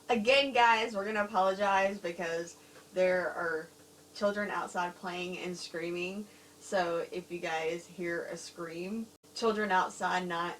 Again, guys, we're going to apologize because there are children outside playing and screaming. So if you guys hear a scream, children outside, not,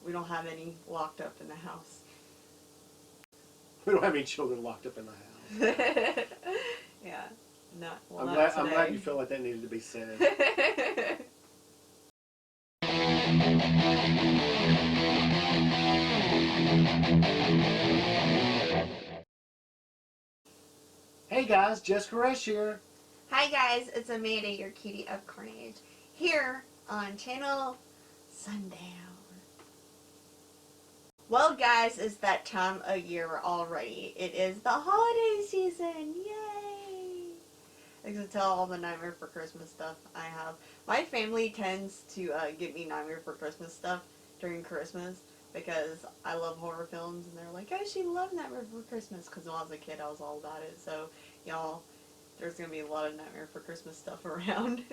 we don't have any locked up in the house. We don't have any children locked up in the house. Yeah. Not, well, I'm not glad you feel like that needed to be said. Hey guys, Jess KORESH here. Hi guys, it's Amanda, your cutie of Carnage, here on Channel Sundown. Well guys, it's that time of year already. It is the holiday season, yay! I can tell all the Nightmare for Christmas stuff I have. My family tends to get me Nightmare for Christmas stuff during Christmas because I love horror films, and they're like, oh, she loved Nightmare for Christmas, because when I was a kid I was all about it. So y'all, there's going to be a lot of Nightmare for Christmas stuff around.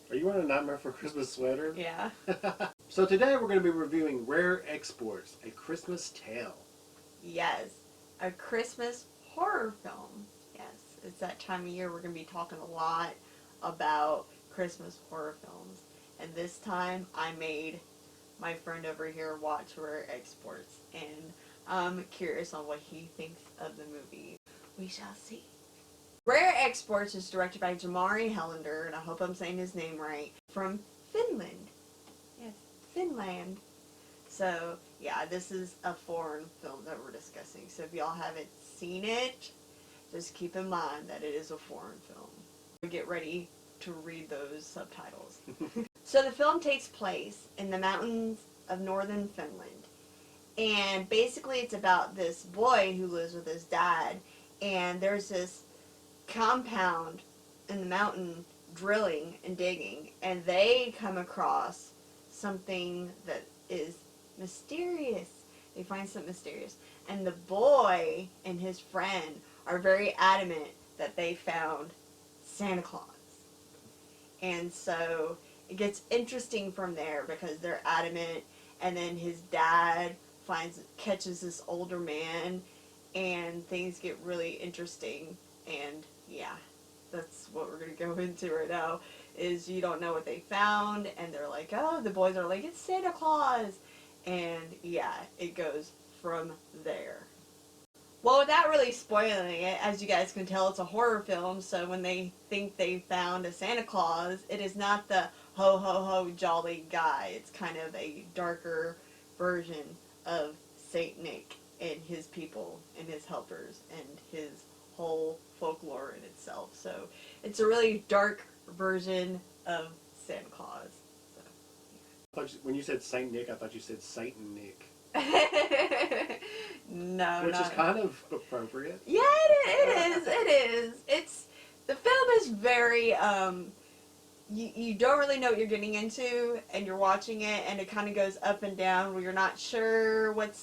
Are you wearing a Nightmare for Christmas sweater? Yeah. So today we're going to be reviewing Rare Exports, a Christmas Tale. Yes, a Christmas horror film. Yes, it's that time of year we're going to be talking a lot about Christmas horror films. And this time I made my friend over here watch Rare Exports, and I'm curious on what he thinks of the movie. We shall see. Rare Exports is directed by Jalmari Helander, and I hope I'm saying his name right, from Finland. Yes, Finland. So, yeah, this is a foreign film that we're discussing. So if y'all haven't seen it, just keep in mind that it is a foreign film. Get ready to read those subtitles. So the film takes place in the mountains of northern Finland. And basically it's about this boy who lives with his dad. And there's this compound in the mountain drilling and digging. And they come across something that is mysterious. They find something mysterious. And the boy and his friend are very adamant that they found Santa Claus. And so it gets interesting from there because they're adamant, and then his dad catches this older man, and things get really interesting. And yeah, that's what we're going to go into right now, is you don't know what they found, and they're like, oh, the boys are like, it's Santa Claus. And yeah, it goes from there. Well, without really spoiling it, as you guys can tell, it's a horror film, so when they think they found a Santa Claus, it is not the ho ho ho jolly guy. It's kind of a darker version of Saint Nick and his people and his helpers and his whole folklore in itself. So it's a really dark version of Santa Claus. So, yeah. When you said Saint Nick, I thought you said Satan Nick. No, which is kind of appropriate. Yeah, it is. It's, the film is very, you don't really know what you're getting into, and you're watching it, and it kind of goes up and down where you're not sure what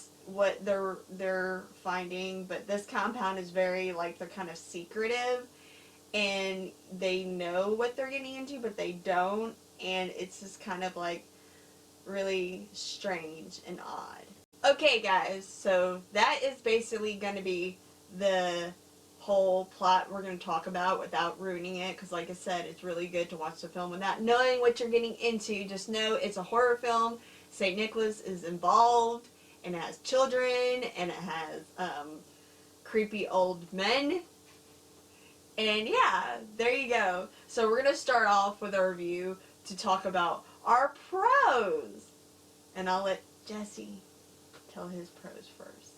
they're finding. But this compound is very, like, they're kind of secretive, and they know what they're getting into, but they don't, and it's just kind of like really strange and odd. Okay guys, so that is basically going to be the whole plot we're going to talk about without ruining it, because like I said, it's really good to watch the film without knowing what you're getting into. Just know it's a horror film. St. Nicholas is involved, and it has children, and it has creepy old men. And yeah, there you go. So we're going to start off with our review to talk about our pros. And I'll let Jesse tell his pros first.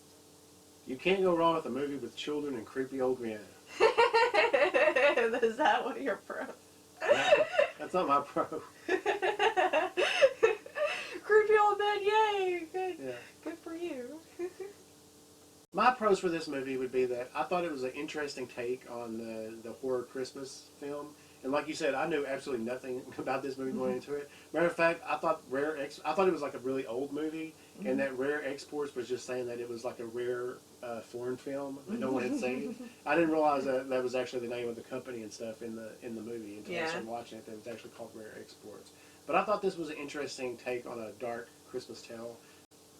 You can't go wrong with a movie with children and creepy old men. Is that one of your pros? That's not my pro. Creepy old man, yay! Good, yeah. Good for you. My pros for this movie would be that I thought it was an interesting take on the horror Christmas film. And like you said, I knew absolutely nothing about this movie going into it. Matter of fact, I thought it was like a really old movie, and that Rare Exports was just saying that it was like a rare foreign film that no one had seen. I didn't realize that was actually the name of the company and stuff in the movie until I started watching it. That it was actually called Rare Exports. But I thought this was an interesting take on a dark Christmas tale.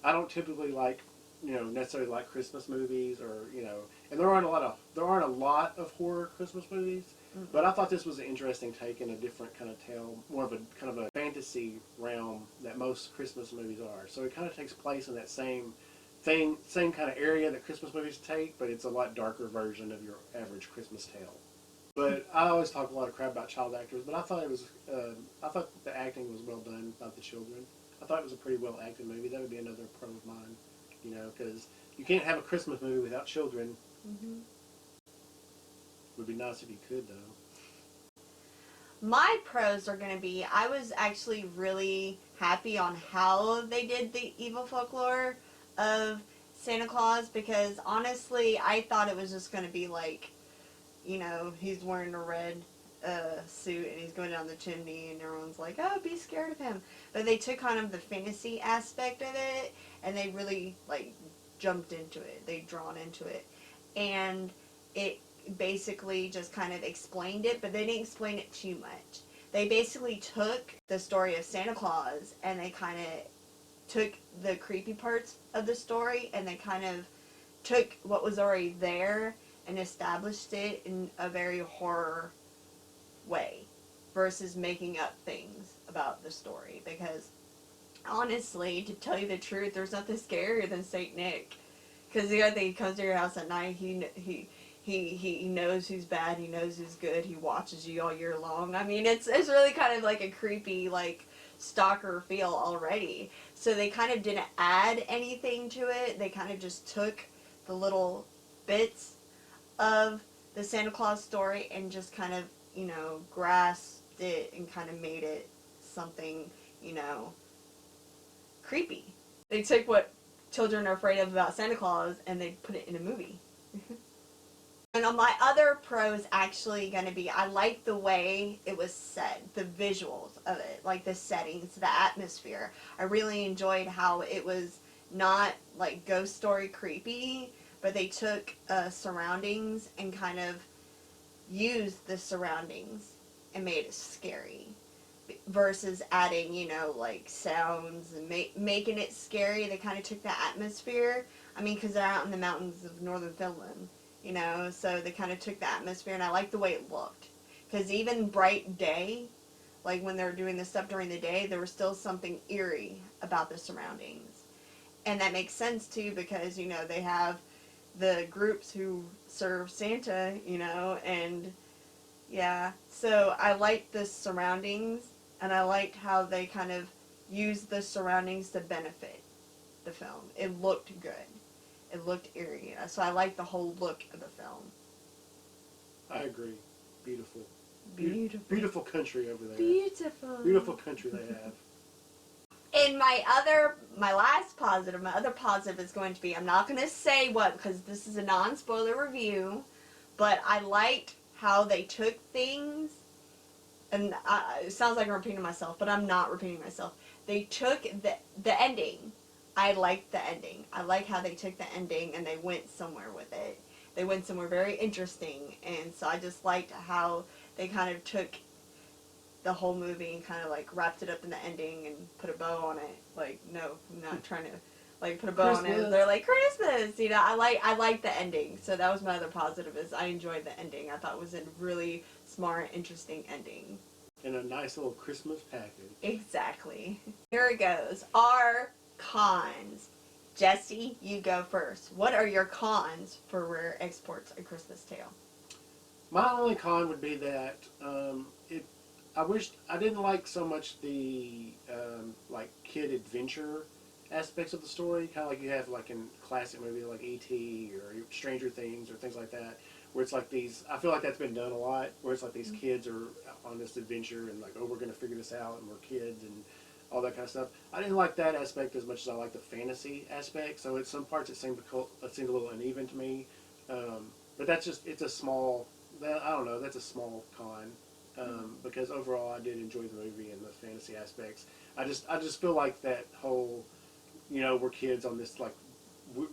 I don't typically like necessarily like Christmas movies, or and there aren't a lot of horror Christmas movies. Mm-hmm. But I thought this was an interesting take in a different kind of tale, more of a kind of a fantasy realm that most Christmas movies are. So it kind of takes place in that same same kind of area that Christmas movies take, but it's a lot darker version of your average Christmas tale. But I always talk a lot of crap about child actors, but I thought I thought the acting was well done by the children. I thought it was a pretty well acted movie. That would be another pro of mine, because you can't have a Christmas movie without children. Mm-hmm. Would be nice if you could, though. My pros are going to be, I was actually really happy on how they did the evil folklore of Santa Claus, because honestly, I thought it was just going to be like, he's wearing a red suit and he's going down the chimney and everyone's like, oh, be scared of him. But they took kind of the fantasy aspect of it and they really like jumped into it. They drawn into it. And it basically just kind of explained it, but they didn't explain it too much. They basically took the story of Santa Claus and they kind of took the creepy parts of the story and they kind of took what was already there and established it in a very horror way versus making up things about the story. Because honestly, to tell you the truth, there's nothing scarier than Saint Nick. Because the other thing, he comes to your house at night, he knows who's bad, he knows who's good, he watches you all year long. I mean, it's really kind of like a creepy, like, stalker feel already. So they kind of didn't add anything to it. They kind of just took the little bits of the Santa Claus story and just kind of, grasped it and kind of made it something, creepy. They took what children are afraid of about Santa Claus and they put it in a movie. And on my other pro is actually going to be, I like the way it was set, the visuals of it, like the settings, the atmosphere. I really enjoyed how it was not like ghost story creepy, but they took surroundings and kind of used the surroundings and made it scary. Versus adding, like sounds and making it scary. They kind of took the atmosphere. I mean, because they're out in the mountains of northern Finland, so they kind of took the atmosphere, and I liked the way it looked. Because even bright day, like when they were doing this stuff during the day, there was still something eerie about the surroundings. And that makes sense, too, because, they have the groups who serve Santa, and yeah. So I liked the surroundings, and I liked how they kind of used the surroundings to benefit the film. It looked good. It looked eerie. So I liked the whole look of the film. I agree. Beautiful. Beautiful. Beautiful country over there. Beautiful. Beautiful country they have. And my other positive is going to be, I'm not going to say what, because this is a non-spoiler review, but I liked how they took things, and it sounds like I'm repeating myself, but I'm not repeating myself. They took the ending. I liked the ending. I like how they took the ending and they went somewhere with it. They went somewhere very interesting, and so I just liked how they kind of took the whole movie and kind of like wrapped it up in the ending and put a bow on it. Like, no, I'm not trying to like put a bow on it. They're like, Christmas! I like the ending. So that was my other positive, is I enjoyed the ending. I thought it was a really smart, interesting ending. And a nice little Christmas package. Exactly. Here it goes. Our cons. Jesse, you go first. What are your cons for Rare Exports: A Christmas Tale? My only con would be that I wished I didn't like so much the like kid adventure aspects of the story, kind of like you have like in classic movies like E.T. or Stranger Things or things like that, where it's like these. I feel like that's been done a lot, where it's like these kids are on this adventure and like, oh, we're gonna figure this out and we're kids and all that kind of stuff. I didn't like that aspect as much as I like the fantasy aspect. So at some parts it seemed a little uneven to me, but that's just it's a small. I don't know. That's a small con. Because overall I did enjoy the movie and the fantasy aspects. I just feel like that whole, we're kids on this like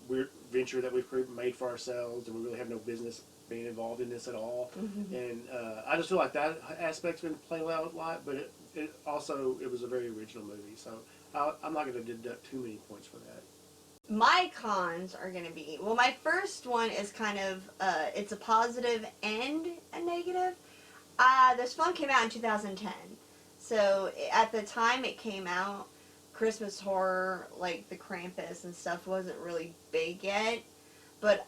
weird venture that we've made for ourselves, and we really have no business being involved in this at all. Mm-hmm. And I just feel like that aspect's been played out a lot, but it also was a very original movie, so I'm not going to deduct too many points for that. my cons are going to be, well, my first one is kind of, it's a positive and a negative. This film came out in 2010. So at the time it came out, Christmas horror, like the Krampus and stuff, wasn't really big yet. But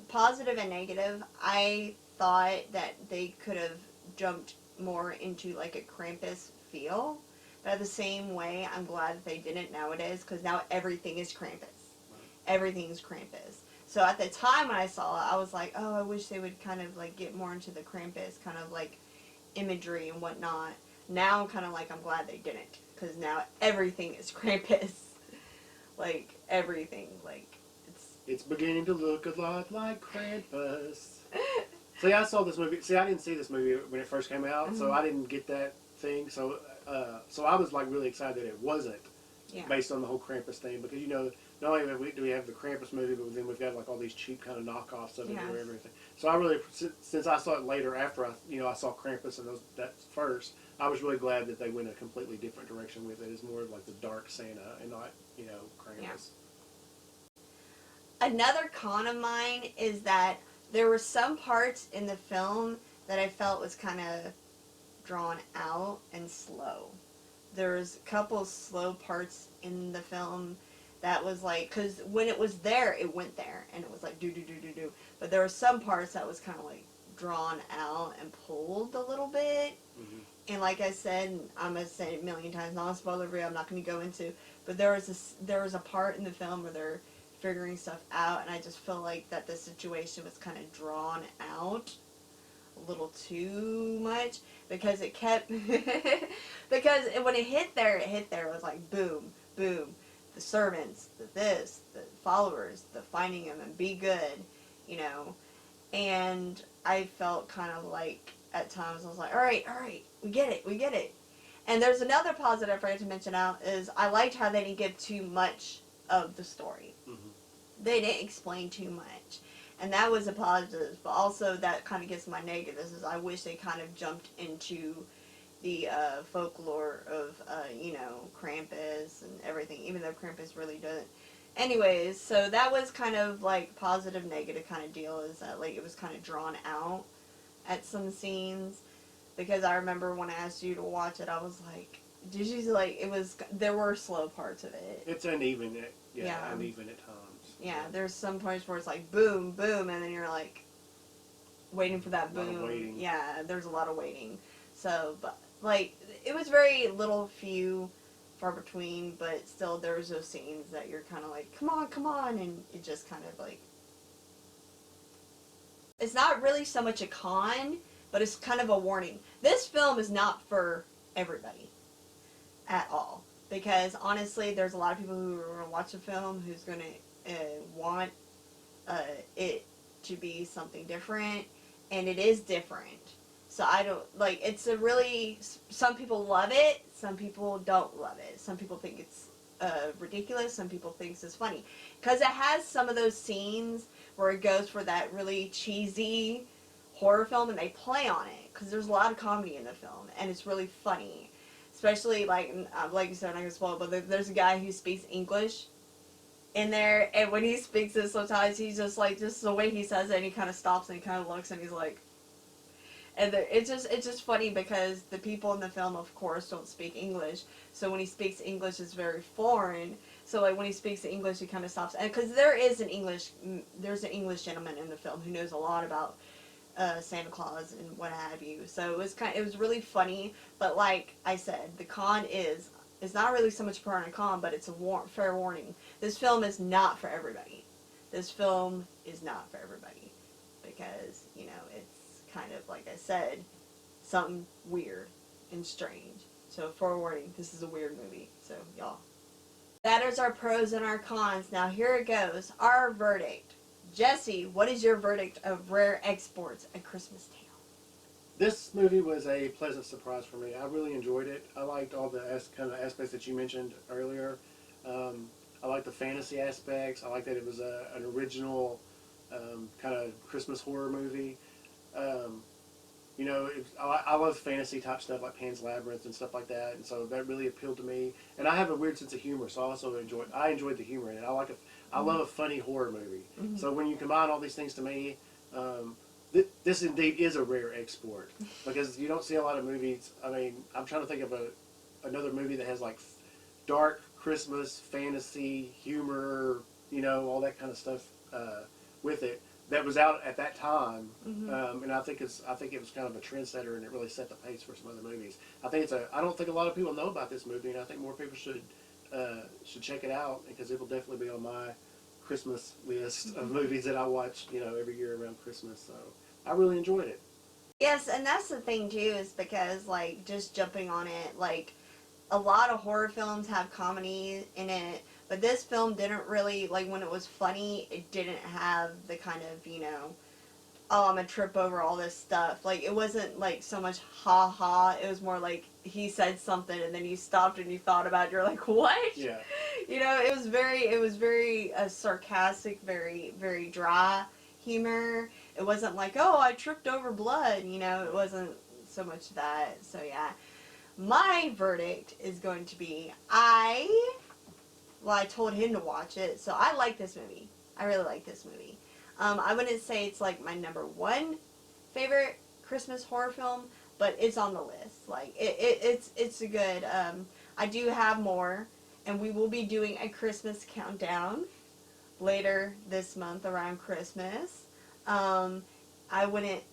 positive and negative, I thought that they could have jumped more into like a Krampus feel. But at the same way, I'm glad that they didn't nowadays, because now everything is Krampus. Everything's Krampus. So at the time when I saw it, I was like, oh, I wish they would kind of like get more into the Krampus kind of like imagery and whatnot. Now I'm kind of like, I'm glad they didn't, because now everything is Krampus. Like everything, like It's beginning to look a lot like Krampus. See, I saw this movie. See, I didn't see this movie when it first came out, so I didn't get that thing. So, so I was like really excited that it wasn't based on the whole Krampus thing, because you know, not only do we have the Krampus movie, but then we've got like all these cheap kind of knockoffs of it or everything. So I really, since I saw it later after I saw Krampus and that first, I was really glad that they went a completely different direction with it. It's more like the dark Santa and not Krampus. Yeah. Another con of mine is that there were some parts in the film that I felt was kind of drawn out and slow. There was a couple slow parts in the film that was like, because when it was there, it went there, and it was like do do do do do. But there were some parts that was kind of like drawn out and pulled a little bit. Mm-hmm. And like I said, I'm gonna say it a million times, non-spoiler free. I'm not gonna go into, but there was a part in the film where they're figuring stuff out, and I just feel like that the situation was kind of drawn out a little too much, because it kept because when it hit there, it was like boom, boom, the servants, the followers, the finding them and be good, and I felt kind of like at times I was like, all right, we get it. And there's another positive I forgot to mention out is I liked how they didn't give too much of the story. Mm-hmm. They didn't explain too much. And that was a positive, but also that kind of gets my negatives is I wish they kind of jumped into the folklore of, Krampus and everything, even though Krampus really doesn't. Anyways, so that was kind of like positive, negative kind of deal, is that like it was kind of drawn out at some scenes, because I remember when I asked you to watch it, I was like, did you like, there were slow parts of it. It's uneven, uneven at times. Yeah, there's some points where it's like boom, boom, and then you're like waiting for that boom. Yeah, there's a lot of waiting. So, but like it was very little, few, far between, but still there was those scenes that you're kind of like, come on, and it just kind of like, it's not really so much a con, but it's kind of a warning. This film is not for everybody at all, because honestly, there's a lot of people who are going to watch the film who's going to want it to be something different, and it is different. So I don't, like, it's a really, some people love it, some people don't love it. Some people think it's ridiculous, some people think it's funny. Because it has some of those scenes where it goes for that really cheesy horror film, and they play on it, because there's a lot of comedy in the film, and it's really funny. Especially, like you said, I'm not going to spoil it, but there's a guy who speaks English in there, and when he speaks it sometimes, he's just like, just the way he says it, and he kind of stops and he kind of looks, and he's like, and it's just funny, because the people in the film, of course, don't speak English, so when he speaks English, it's very foreign. So like when he speaks English, he kind of stops, and because there's an English gentleman in the film who knows a lot about Santa Claus and what have you. So it was really funny. But like I said, the con is, it's not really so much a pro and a con, but it's a fair warning. This film is not for everybody. This film is not for everybody, because it's kind of, like I said, something weird and strange. So forewarning, this is a weird movie. So y'all, that is our pros and our cons. Now here it goes, our verdict. Jesse, what is your verdict of Rare Exports: A Christmas Tale? This movie was a pleasant surprise for me. I really enjoyed it. I liked all the kind of aspects that you mentioned earlier. I liked the fantasy aspects. I liked that it was an original kind of Christmas horror movie. I love fantasy type stuff like Pan's Labyrinth and stuff like that, and so that really appealed to me. And I have a weird sense of humor, so I also enjoyed the humor in it. I love a funny horror movie. Mm-hmm. So when you combine all these things to me, this indeed is a rare export because you don't see a lot of movies. I mean, I'm trying to think of another movie that has like dark Christmas fantasy humor, you know, all that kind of stuff with it that was out at that time. Mm-hmm. And I think it was kind of a trendsetter, and it really set the pace for some other movies. I don't think a lot of people know about this movie, and I think more people should check it out because it will definitely be on my Christmas list of movies that I watch, you know, every year around Christmas. So I really enjoyed it. Yes, and that's the thing too, is because like just jumping on it, like a lot of horror films have comedy in it, but this film didn't really, like, when it was funny, it didn't have the kind of, you know, oh, I'm gonna trip over all this stuff. Like, it wasn't like so much ha ha. It was more like he said something and then you stopped and you thought about it. You're like, what? Yeah. You know, it was very sarcastic, very, very dry humor. It wasn't like, oh, I tripped over blood. You know, it wasn't so much that. So yeah, my verdict is going to be I told him to watch it, so I like this movie. I really like this movie. I wouldn't say it's like my number one favorite Christmas horror film, but it's on the list. Like it's a good. I do have more, and we will be doing a Christmas countdown later this month around Christmas. I wouldn't.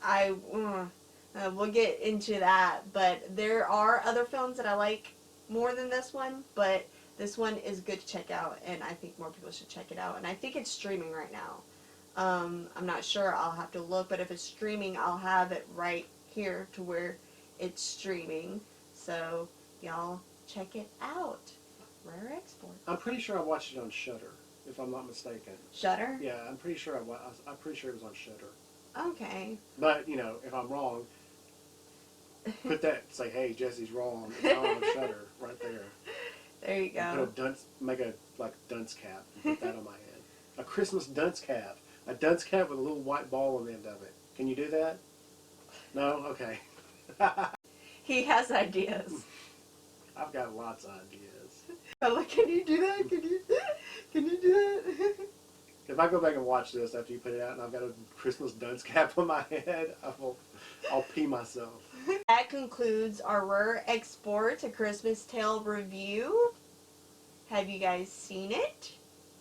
We'll get into that, but there are other films that I like more than this one, but this one is good to check out, and I think more people should check it out. And I think it's streaming right now. I'm not sure. I'll have to look, but if it's streaming, I'll have it right here to where it's streaming. So y'all check it out. Rare export. I'm pretty sure I watched it on Shudder, if I'm not mistaken. Shudder? Yeah, I'm pretty sure I'm pretty sure it was on Shudder. Okay. But you know, if I'm wrong, put that. Say, hey, Jesse's wrong. It's not on Shudder right there. There you go. Make a dunce cap and put that on my head. A Christmas dunce cap. A dunce cap with a little white ball on the end of it. Can you do that? No? Okay. He has ideas. I've got lots of ideas. I'm like, can you do that? Can you do that? If I go back and watch this after you put it out and I've got a Christmas dunce cap on my head, I'll pee myself. That concludes our Rare Export, A Christmas Tale review. Have you guys seen it?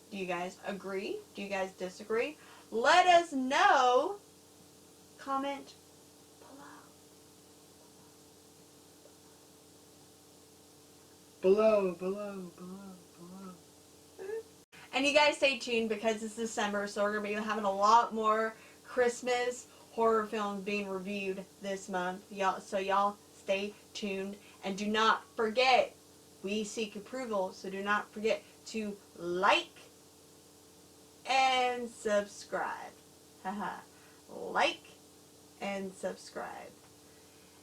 Do you guys agree? Do you guys disagree? Let us know. Comment below. Below. And you guys stay tuned because it's December, so we're going to be having a lot more Christmas horror films being reviewed this month. So y'all stay tuned. And do not forget, we seek approval, so do not forget to like and subscribe. Haha. Like and subscribe.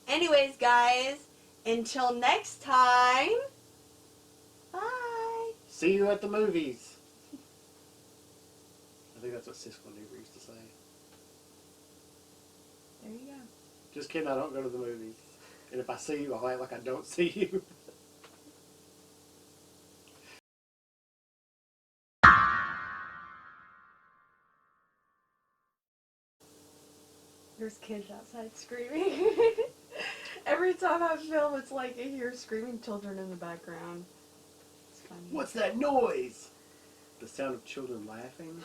Anyways, guys, until next time, bye. See you at the movies. I think that's what Siskel Newber used to say. There you go. Just kidding, I don't go to the movies. And if I see you, I'll act like I don't see you. There's kids outside screaming. Every time I film, it's like I hear screaming children in the background. It's funny. What's that noise? The sound of children laughing?